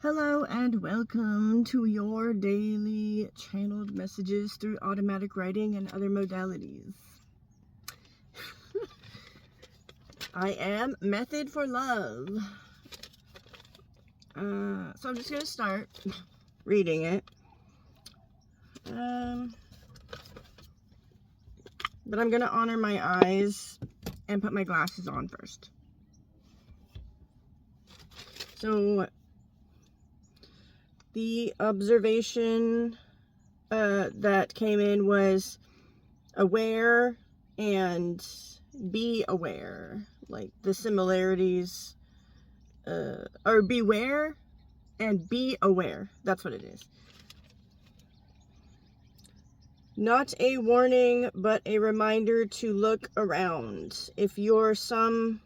Hello and welcome to your daily channeled messages through automatic writing and other modalities. I am Method for Love. So I'm just going to start reading it. But I'm going to honor my eyes and put my glasses on first. So the observation that came in was aware and be aware, like the similarities are beware and be aware. That's what it is. Not a warning, but a reminder to look around. If you're someone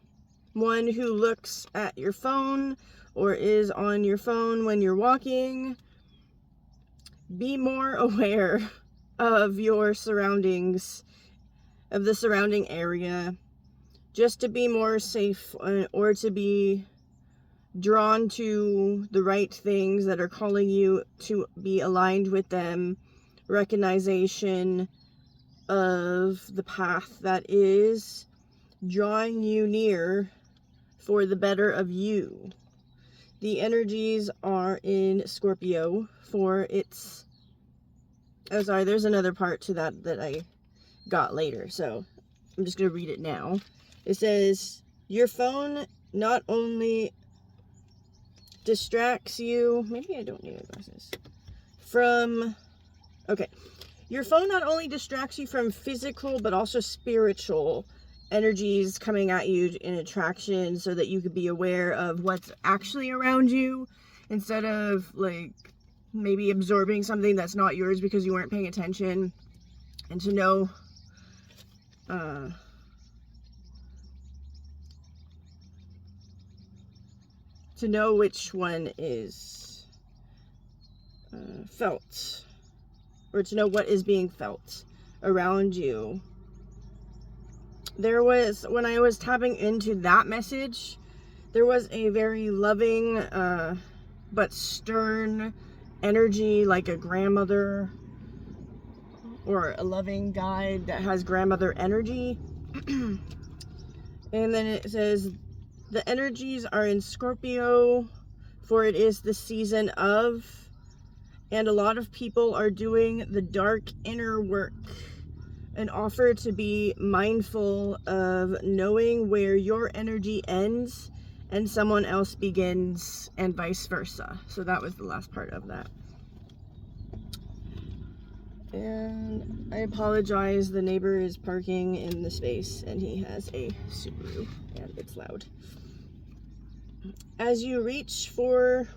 who looks at your phone or is on your phone when you're walking, be more aware of your surroundings, of the surrounding area, just to be more safe or to be drawn to the right things that are calling you to be aligned with them. Recognition of the path that is drawing you near for the better of you. The energies are in Scorpio for its... Oh, sorry, there's another part to that I got later, so I'm just going to read it now. It says, your phone not only distracts you... Maybe I don't need my glasses. Your phone not only distracts you from physical, but also spiritual energies coming at you in attraction so that you could be aware of what's actually around you instead of, like, maybe absorbing something that's not yours because you weren't paying attention, and to know which one is felt, or to know what is being felt around you. There was, when I was tapping into that message, there was a very loving but stern energy, like a grandmother or a loving guide that has grandmother energy. And then it says, the energies are in Scorpio, for it is the season of, and a lot of people are doing the dark inner work. An offer to be mindful of knowing where your energy ends and someone else begins, and vice versa. So that was the last part of that. And I apologize, the neighbor is parking in the space and he has a Subaru and it's loud. As you reach for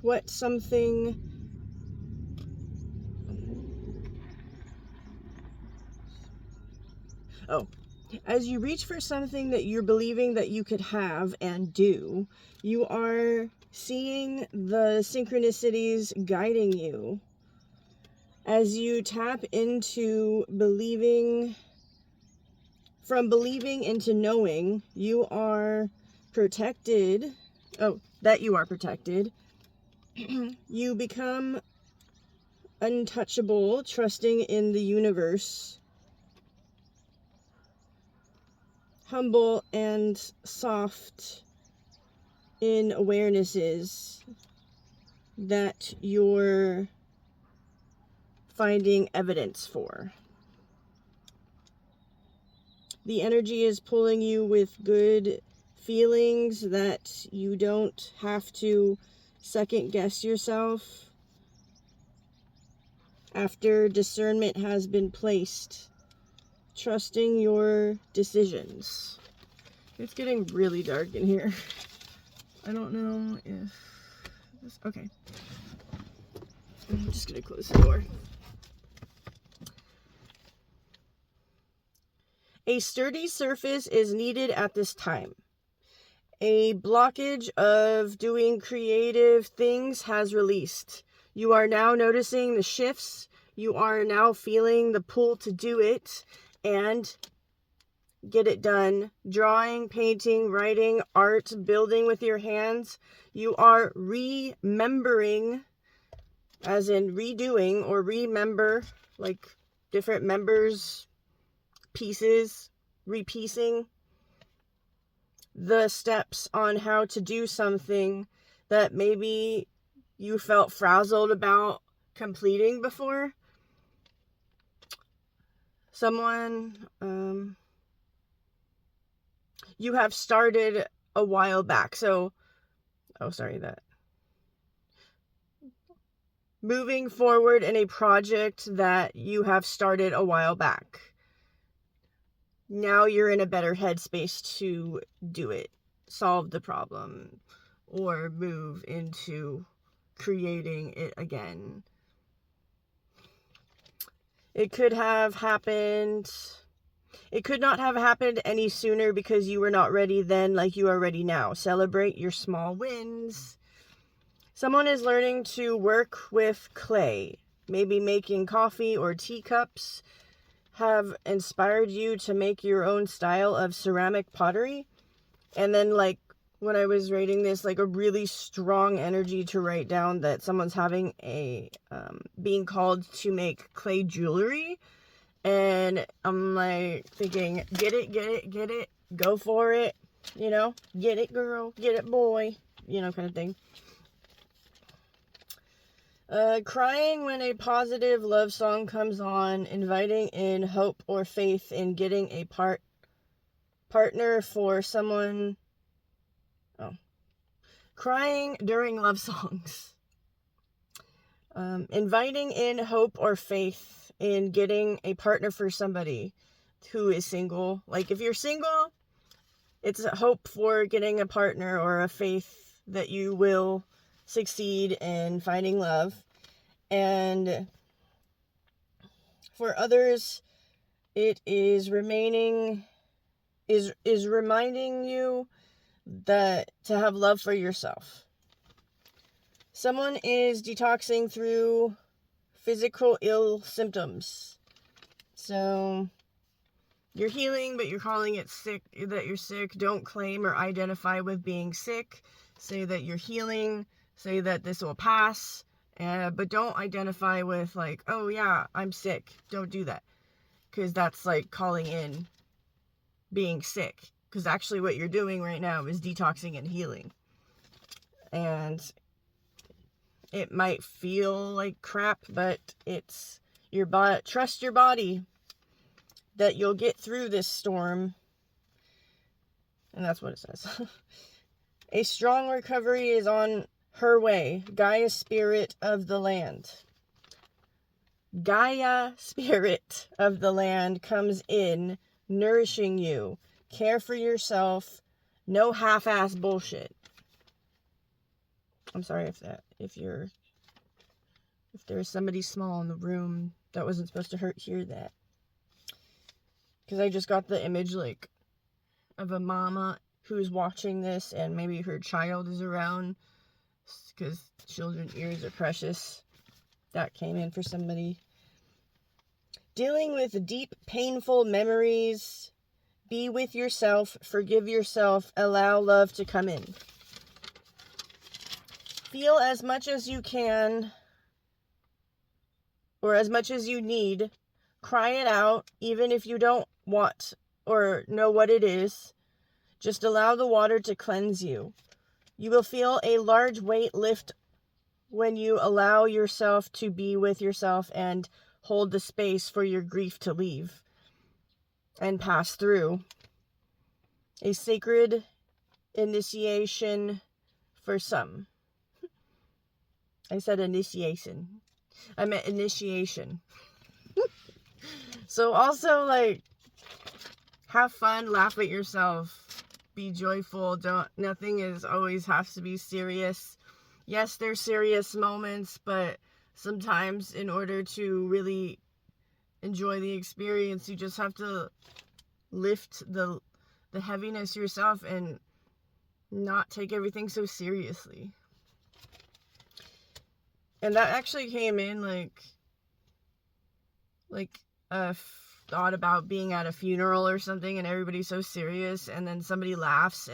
as you reach for something that you're believing that you could have and do, you are seeing the synchronicities guiding you. As you tap into believing into knowing, you are protected. That you are protected. You become untouchable, trusting in the universe. Humble and soft in awarenesses that you're finding evidence for. The energy is pulling you with good feelings that you don't have to second guess yourself after discernment has been placed. Trusting your decisions. It's getting really dark in here. I don't know if this... Okay. I'm just gonna close the door. A sturdy surface is needed at this time. A blockage of doing creative things has released. You are now noticing the shifts. You are now feeling the pull to do it. And get it done. Drawing, painting, writing, art, building with your hands. You are remembering, as in redoing, or remember, like different members, pieces, repiecing the steps on how to do something that maybe you felt frazzled about completing before. Someone you have started a while back. So, moving forward in a project that you have started a while back. Now you're in a better headspace to do it, solve the problem, or move into creating it again. It could not have happened any sooner because you were not ready then like you are ready now. Celebrate your small wins. Someone is learning to work with clay. Maybe making coffee or teacups have inspired you to make your own style of ceramic pottery. And then, like, when I was writing this, like, a really strong energy to write down that someone's having being called to make clay jewelry. And I'm like thinking, get it, go for it, get it, girl, get it, boy, kind of thing. Crying when a positive love song comes on, inviting in hope or faith in getting a partner for someone. Crying during love songs. Inviting in hope or faith in getting a partner for somebody who is single. Like, if you're single, it's a hope for getting a partner, or a faith that you will succeed in finding love. And for others, it is reminding you that to have love for yourself. Someone is detoxing through physical ill symptoms. So you're healing, but you're calling it sick, that you're sick. Don't claim or identify with being sick. Say that you're healing. Say that this will pass. But don't identify with, like, oh yeah, I'm sick. Don't do that. Because that's like calling in being sick. Because actually what you're doing right now is detoxing and healing. And it might feel like crap, but it's your body. Trust your body that you'll get through this storm. And that's what it says. A strong recovery is on her way. Gaia, spirit of the land. Gaia, spirit of the land, comes in, nourishing you. Care for yourself. No half-ass bullshit. I'm sorry if there's somebody small in the room that wasn't supposed to hear that. Because I just got the image, like, of a mama who's watching this and maybe her child is around, because children's ears are precious. That came in for somebody. Dealing with deep, painful memories. Be with yourself. Forgive yourself. Allow love to come in. Feel as much as you can, or as much as you need. Cry it out, even if you don't want or know what it is. Just allow the water to cleanse you. You will feel a large weight lift when you allow yourself to be with yourself and hold the space for your grief to leave and pass through. A sacred initiation for some. I said initiation. I meant initiation. So also, like, have fun, laugh at yourself, be joyful. Nothing is always has to be serious. Yes, there's serious moments, but sometimes in order to really enjoy the experience, you just have to lift the heaviness yourself and not take everything so seriously. And that actually came in like thought about being at a funeral or something and everybody's so serious, and then somebody laughs,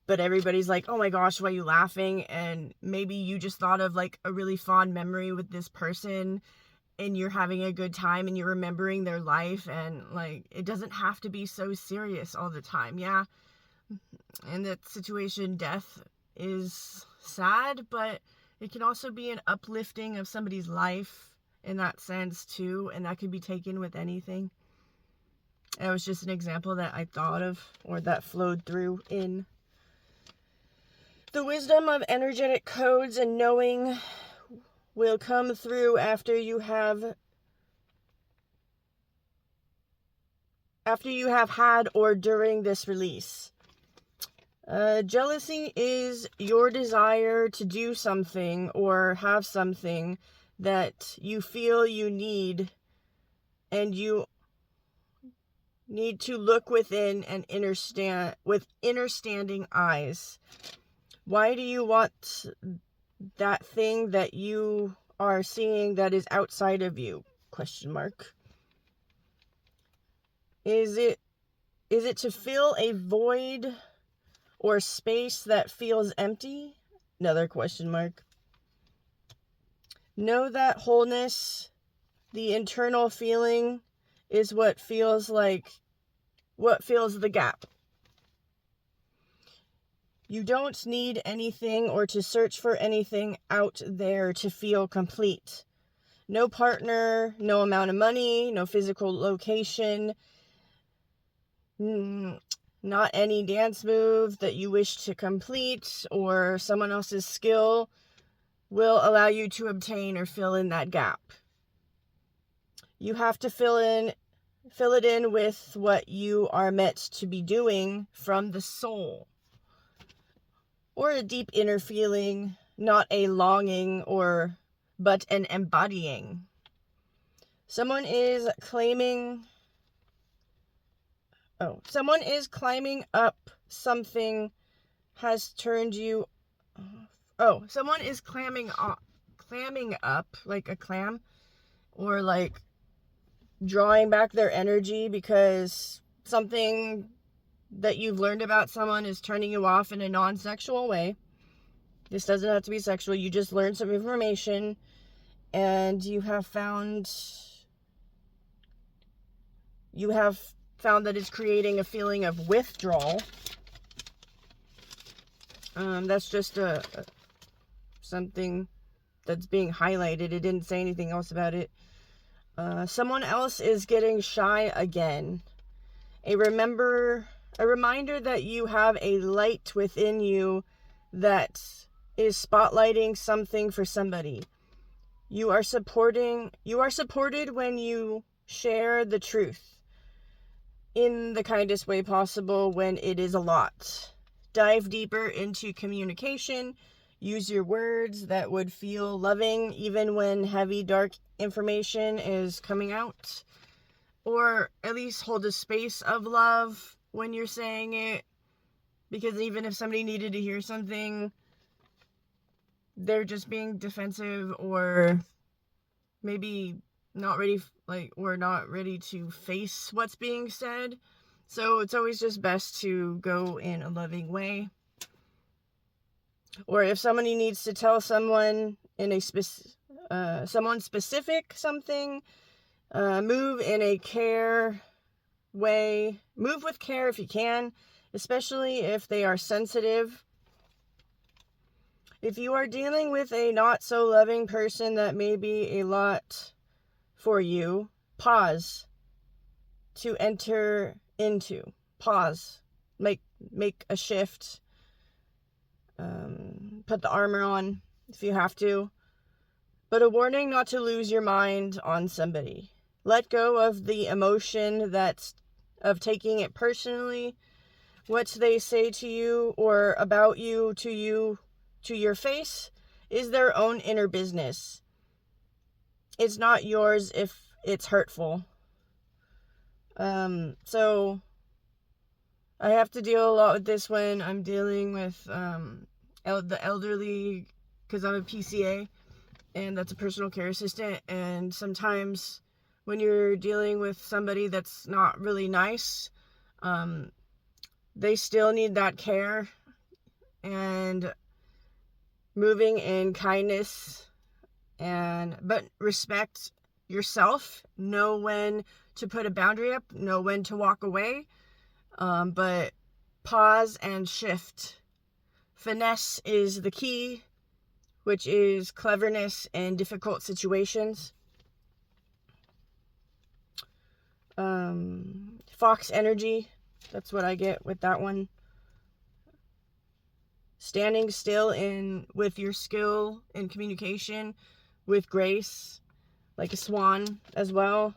but everybody's like, oh my gosh, why are you laughing? And maybe you just thought of like a really fond memory with this person, and you're having a good time and you're remembering their life, and like, it doesn't have to be so serious all the time. Yeah, in that situation, death is sad, but it can also be an uplifting of somebody's life in that sense too, and that could be taken with anything. That was just an example that I thought of, or that flowed through in. The wisdom of energetic codes and knowing will come through after you have had or during this release. Jealousy is your desire to do something or have something that you feel you need, and you need to look within and understand with understanding eyes. Why do you want that thing that you are seeing that is outside of you? Question mark. Is it to fill a void or space that feels empty? Another question mark. Know that wholeness, the internal feeling, is what feels the gap. You don't need anything or to search for anything out there to feel complete. No partner, no amount of money, no physical location, not any dance move that you wish to complete or someone else's skill will allow you to obtain or fill in that gap. You have to fill it in with what you are meant to be doing from the soul, or a deep inner feeling, not a longing but an embodying. Someone is climbing up something has turned you someone is clamming up like a clam, or like drawing back their energy because something that you've learned about someone is turning you off in a non-sexual way. This doesn't have to be sexual. You just learned some information and you have found that it's creating a feeling of withdrawal. That's just something that's being highlighted. It didn't say anything else about it. Someone else is getting shy again. A reminder that you have a light within you that is spotlighting something for somebody. You are supported when you share the truth in the kindest way possible when it is a lot. Dive deeper into communication. Use your words that would feel loving even when heavy, dark information is coming out. Or at least hold a space of love when you're saying it. Because even if somebody needed to hear something, they're just being defensive, or maybe not ready to face what's being said. So it's always just best to go in a loving way. Or if somebody needs to tell someone someone specific something, move in a care way. Move with care if you can, especially if they are sensitive. If you are dealing with a not so loving person that may be a lot for you, pause to enter into. Pause. Make a shift. Put the armor on if you have to. But a warning not to lose your mind on somebody. Let go of the emotion of taking it personally. What they say to you or about you to your face is their own inner business. It's not yours if it's hurtful. So I have to deal a lot with this when I'm dealing with the elderly, because I'm a PCA, and that's a personal care assistant, and sometimes when you're dealing with somebody that's not really nice. They still need that care and moving in kindness, but respect yourself. Know when to put a boundary up, know when to walk away, but pause and shift. Finesse is the key, which is cleverness in difficult situations. Fox energy, that's what I get with that one. Standing still with your skill in communication, with grace, like a swan as well.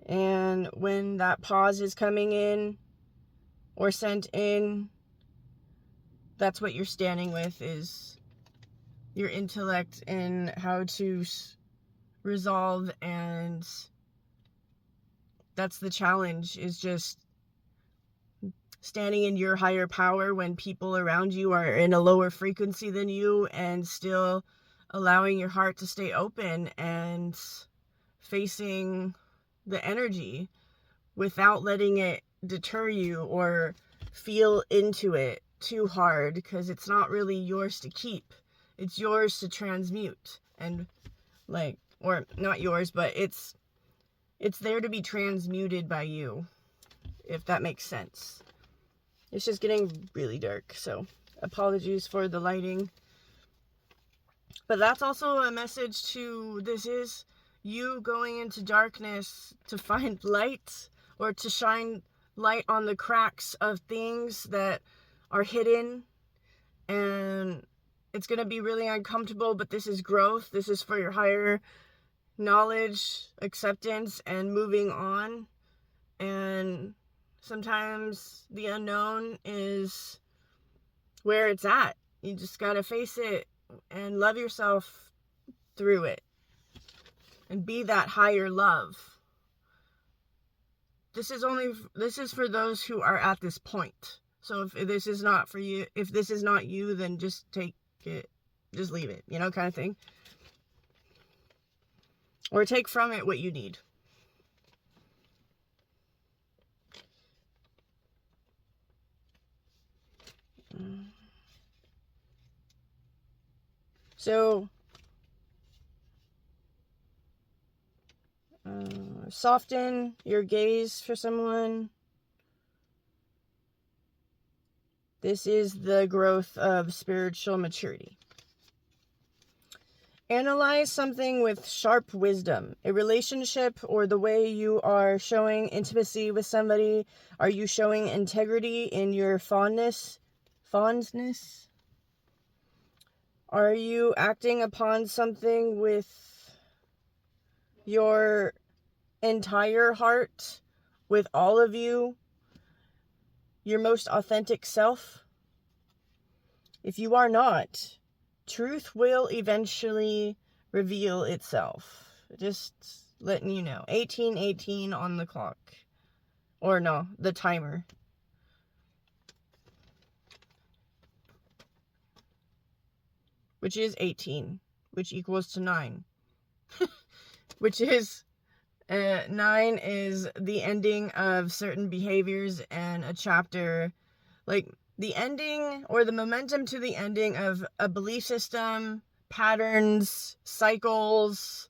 And when that pause is coming in or sent in, that's what you're standing with, is your intellect and how to resolve. And that's the challenge, is just standing in your higher power when people around you are in a lower frequency than you, and still allowing your heart to stay open and facing the energy without letting it deter you or feel into it too hard, because it's not really yours to keep. It's yours to transmute, and or not yours, but it's there to be transmuted by you, if that makes sense. It's just getting really dark, so apologies for the lighting. But that's also a message this is you going into darkness to find light, or to shine light on the cracks of things that are hidden. And it's going to be really uncomfortable, but this is growth. This is for your higher knowledge, acceptance, and moving on. And sometimes the unknown is where it's at. You just gotta face it and love yourself through it, and be that higher love. This is for those who are at this point. So if this is not for you, if this is not you, then just take it, just leave it, kind of thing. Or take from it what you need. So, soften your gaze for someone. This is the growth of spiritual maturity. Analyze something with sharp wisdom. A relationship, or the way you are showing intimacy with somebody. Are you showing integrity in your fondness? Are you acting upon something with your entire heart, with all of you, your most authentic self? If you are not, truth will eventually reveal itself. Just letting you know. 18:18 on the clock. Or no, the timer. Which is 18, which equals to 9. Which is 9 is the ending of certain behaviors and a chapter, like the ending or the momentum to the ending of a belief system, patterns, cycles,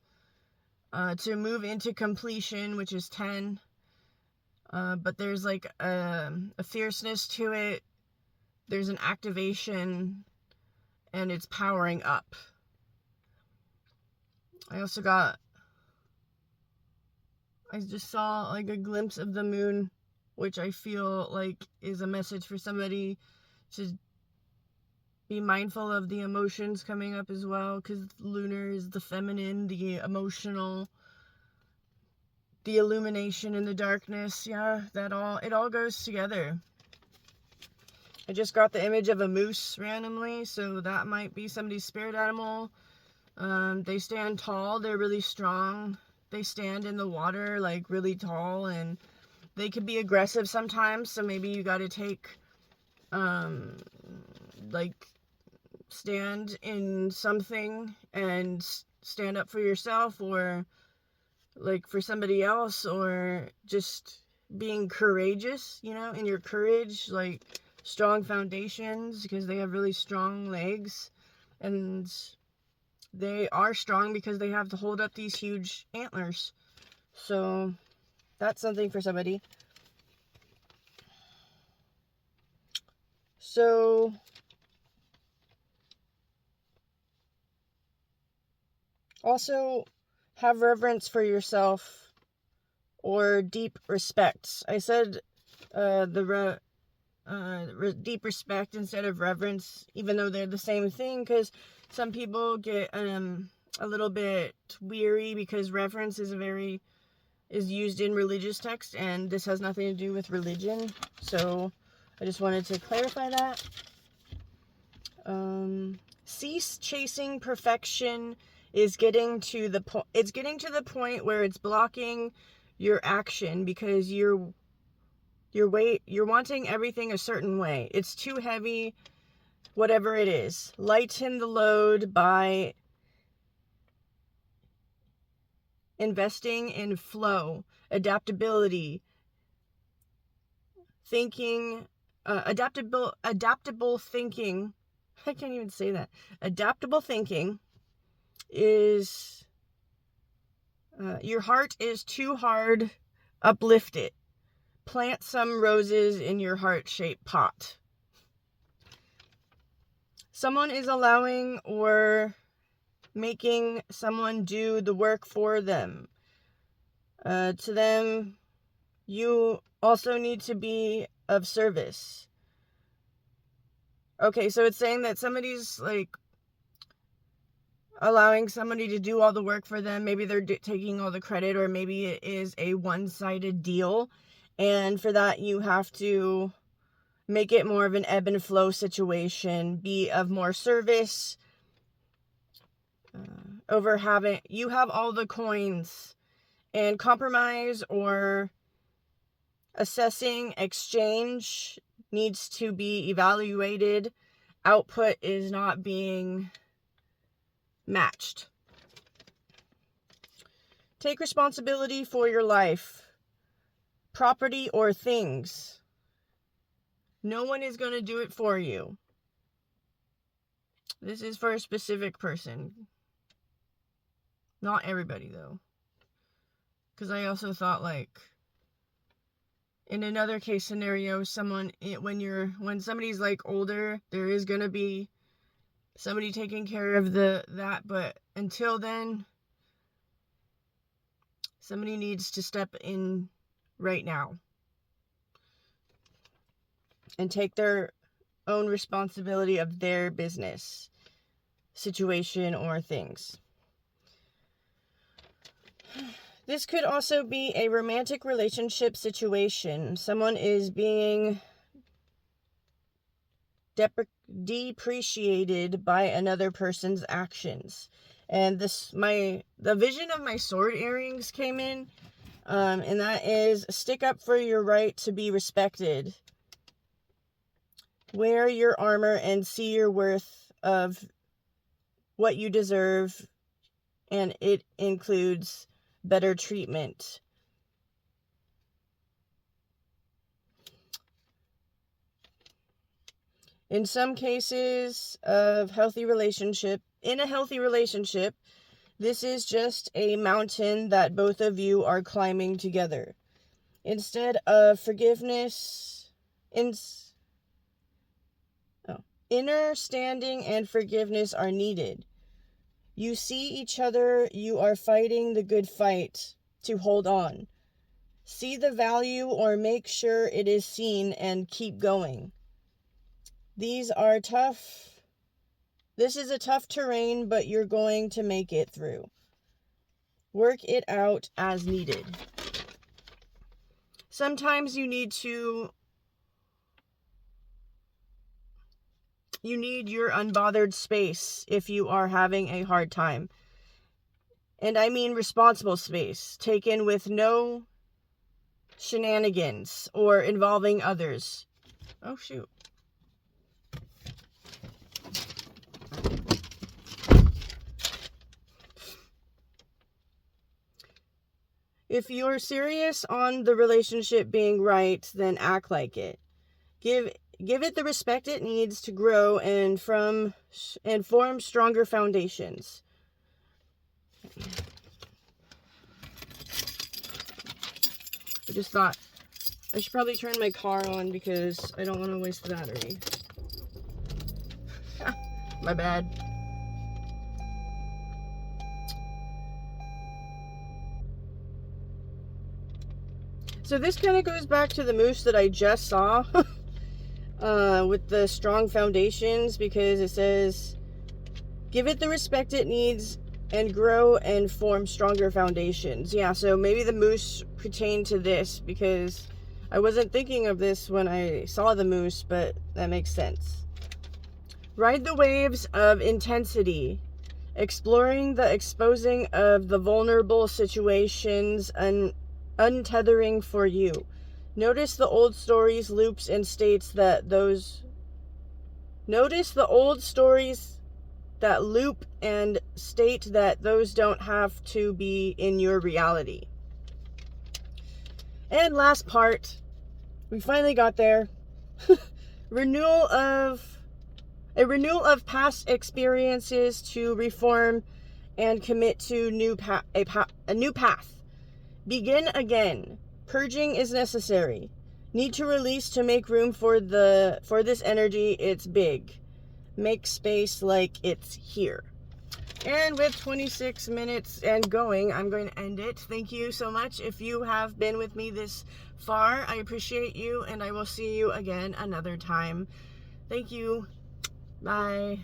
to move into completion, which is 10. But there's like a fierceness to it. There's an activation, and it's powering up. I just saw like a glimpse of the moon, which I feel like is a message for somebody to be mindful of the emotions coming up as well, because lunar is the feminine, the emotional, the illumination in the darkness. Yeah, it all goes together. I just got the image of a moose randomly, so that might be somebody's spirit animal. They stand tall, they're really strong. They stand in the water like really tall, and they could be aggressive sometimes, so maybe you got to take stand in something and stand up for yourself, or like for somebody else, or just being courageous, you know, in your courage, like strong foundations, because they have really strong legs, and they are strong because they have to hold up these huge antlers. So that's something for somebody. So also have reverence for yourself, or deep respect. I said deep respect instead of reverence, even though they're the same thing, because some people get a little bit weary because reverence is used in religious text, and this has nothing to do with religion. So I just wanted to clarify that. Cease chasing perfection is getting to the point. It's getting to the point where it's blocking your action, because you're wanting everything a certain way. It's too heavy, whatever it is. Lighten the load by investing in flow, adaptability, thinking, adaptable thinking. I can't even say that. Adaptable thinking is, your heart is too hard. Uplift it. Plant some roses in your heart-shaped pot. Someone is allowing or making someone do the work for them. To them, you also need to be of service. Okay, so it's saying that somebody's like allowing somebody to do all the work for them. Maybe they're taking all the credit, or maybe it is a one-sided deal. And for that, you have to make it more of an ebb and flow situation, be of more service, over having, you have all the coins, and compromise or assessing exchange needs to be evaluated. Output is not being matched. Take responsibility for your life, property, or things. No one is going to do it for you. This is for a specific person. Not everybody, though. Because I also thought, like, in another case scenario, when somebody's like older, there is going to be somebody taking care of that, but until then, somebody needs to step in right now and take their own responsibility of their business, situation, or things. This could also be a romantic relationship situation. Someone is being depreciated by another person's actions. And the vision of my sword earrings came in, and that is, stick up for your right to be respected. Wear your armor and see your worth of what you deserve, and it includes better treatment. In some cases in a healthy relationship, this is just a mountain that both of you are climbing together. Instead of forgiveness, understanding and forgiveness are needed. You see each other, you are fighting the good fight to hold on. See the value, or make sure it is seen, and keep going. This is a tough terrain, but you're going to make it through. Work it out as needed. Sometimes you need your unbothered space if you are having a hard time. And I mean responsible space, taken with no shenanigans or involving others. Oh, shoot. If you're serious on the relationship being right, then act like it. Give it the respect it needs to grow and form stronger foundations. I just thought I should probably turn my car on because I don't want to waste the battery. My bad. So this kind of goes back to the moose that I just saw with the strong foundations, because it says, give it the respect it needs and grow and form stronger foundations. Yeah, so maybe the moose pertained to this, because I wasn't thinking of this when I saw the moose, but that makes sense. Ride the waves of intensity, exploring the exposing of the vulnerable situations and untethering for you. Notice the old stories, loops, and states that those... Notice the old stories that loop and state that those don't have to be in your reality. And last part, we finally got there. A renewal of past experiences to reform and commit to a new path. Begin again. Purging is necessary. Need to release to make room for this energy. It's big. Make space like it's here. And with 26 minutes and going, I'm going to end it. Thank you so much. If you have been with me this far, I appreciate you, and I will see you again another time. Thank you. Bye.